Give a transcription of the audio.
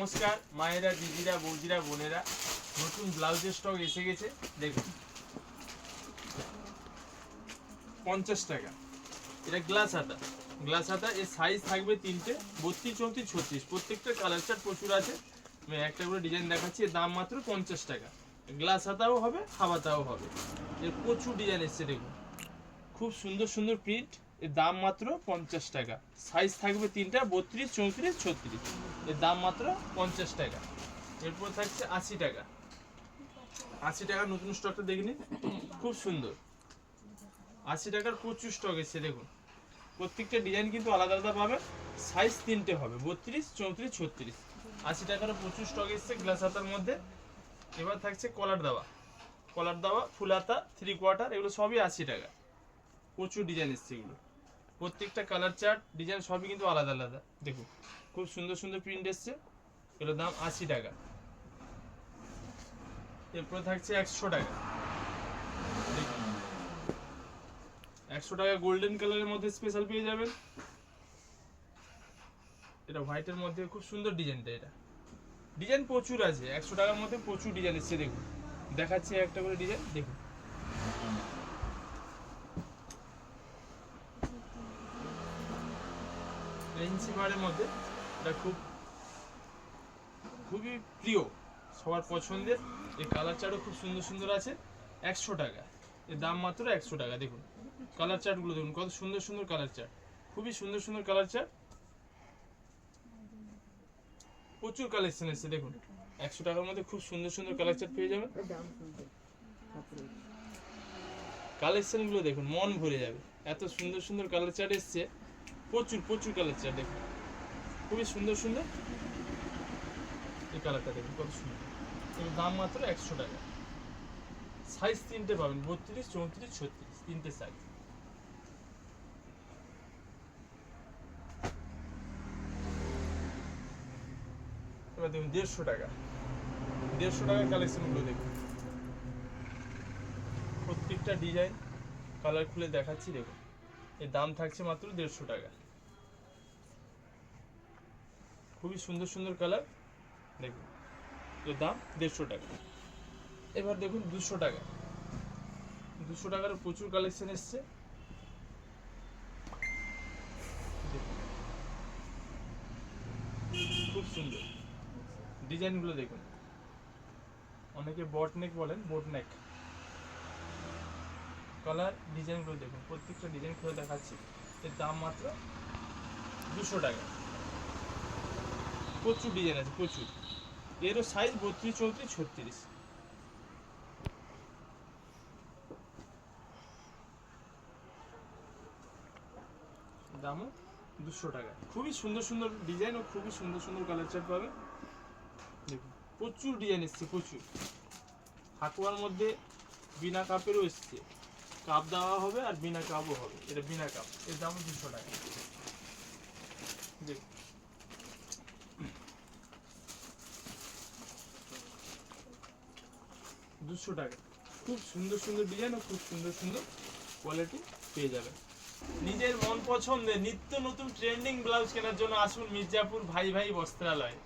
নমস্কার মায়েরা, দিদিরা, বৌদিরা, বোনেরা, নতুন ব্লাউজের স্টক এসে গেছে। দেখুন 50 টাকা। এটা গ্লাস হাতা। এর সাইজ থাকবে তিনটে, 32, 34, 36। প্রত্যেকটা কালার চার্ট প্রচুর আছে। আমি একটা করে ডিজাইন দেখাচ্ছি। এর দাম মাত্র 50 টাকা। গ্লাস হাতাও হবে, হাওয়াতাও হবে। এর প্রচুর ডিজাইন এসছে, দেখুন খুব সুন্দর সুন্দর প্রিন্ট। এর দাম মাত্র 50 টাকা। সাইজ থাকবে তিনটা, 32, 34, 36। এর দাম মাত্র 50 টাকা। এরপর থাকছে 80 টাকা। 80 টাকার নতুন স্টকটা দেখে নিন, খুব সুন্দর। 80 টাকার প্রচুর স্টক এসছে, দেখুন প্রত্যেকটা ডিজাইন কিন্তু আলাদা আলাদা পাবে। সাইজ তিনটে হবে, 32, 34, 36। 80 টাকারও প্রচুর স্টক এসছে গ্লাস হাতার মধ্যে। এবার থাকছে কলার দেওয়া ফুল হাতা, 3/4। এগুলো সবই 80 টাকা। প্রচুর ডিজাইন এসছে এগুলো। প্রত্যেকটা কালার চার্ট ডিজাইন সবই কিন্তু আলাদা আলাদা। দেখুন খুব সুন্দর সুন্দর প্রিন্ট এসছে। এগুলোর দাম 80 টাকা। এরপরে থাকছে 100 টাকা। দেখুন 100 টাকা গোল্ডেন কালারের মধ্যে স্পেশাল পেয়ে যাবেন। এটা হোয়াইটের মধ্যে খুব সুন্দর ডিজাইনটা। এটা ডিজাইন প্রচুর আছে, 100 টাকার মধ্যে প্রচুর ডিজাইন এসছে। দেখুন দেখাচ্ছি একটা করে ডিজাইন। দেখুন রেঞ্জি বারের মধ্যে এটা খুবই প্রিয়, সবার পছন্দের। এই কালার চার্টও খুব সুন্দর সুন্দর আছে। 100 টাকা। এর দাম মাত্র 100 টাকা। দেখুন কালার চার্টগুলো দেখুন, কত সুন্দর সুন্দর কালার চার্ট। খুবই সুন্দর সুন্দর কালার চার্ট, প্রচুর কালেকশন এসেছে। দেখুন 100 টাকার মধ্যে খুব সুন্দর সুন্দর কালার চার্ট পেয়ে যাবেন। কালেকশনগুলো দেখুন, মন ভরে যাবে। এত সুন্দর সুন্দর কালার চার্ট এসছে, প্রচুর প্রচুর কালার চার্ট। দেখুন খুবই সুন্দর সুন্দর। এই কালারটা দেখুন কত সুন্দর। এর দাম মাত্র 100 টাকা। সাইজ তিনটে পাবেন, 32, 34, 36। তিনটে সাইজ। এবার দেখুন 150 টাকা। 150 টাকার কালেকশনগুলো দেখুন, প্রত্যেকটা ডিজাইন কালার খুলে দেখাচ্ছি। দেখুন এর দাম থাকছে মাত্র 150 টাকা। খুবই সুন্দর সুন্দর কালার। দেখুন এর দাম 150 টাকা। এবার দেখুন 200 টাকা। 200 টাকার প্রচুর কালেকশন এসছে। খুব সুন্দর ডিজাইনগুলো দেখুন। অনেকে বট নেক বলেন, বোট নেক। কালার ডিজাইনগুলো দেখুন, প্রত্যেকটা ডিজাইন খুলে দেখাচ্ছি। এর দাম মাত্র 200 টাকা। প্রচুর ডিজাইন আছে, প্রচুর। এরও সাইজ 32, 34, 36। দামও 200 টাকা। খুবই সুন্দর সুন্দর ডিজাইন ও খুবই সুন্দর সুন্দর কালার চার্ট পাবে। দেখুন প্রচুর ডিজাইন এসছে, প্রচুর। হাকুয়ার মধ্যে বিনা কাপেরও এসছে। কাপ দেওয়া হবে আর বিনা কাপও হবে। এটা বিনা কাপ। এর দাম 200 টাকা। দেখুন 200 টাকা। খুব সুন্দর সুন্দর ডিজাইন ও খুব সুন্দর সুন্দর কোয়ালিটি পেয়ে যাবেন। নিজের মন পছন্দের নিত্য নতুন ট্রেন্ডিং ব্লাউজ কেনার জন্য আসুন মির্জাপুর ভাই ভাই বস্ত্রালয়।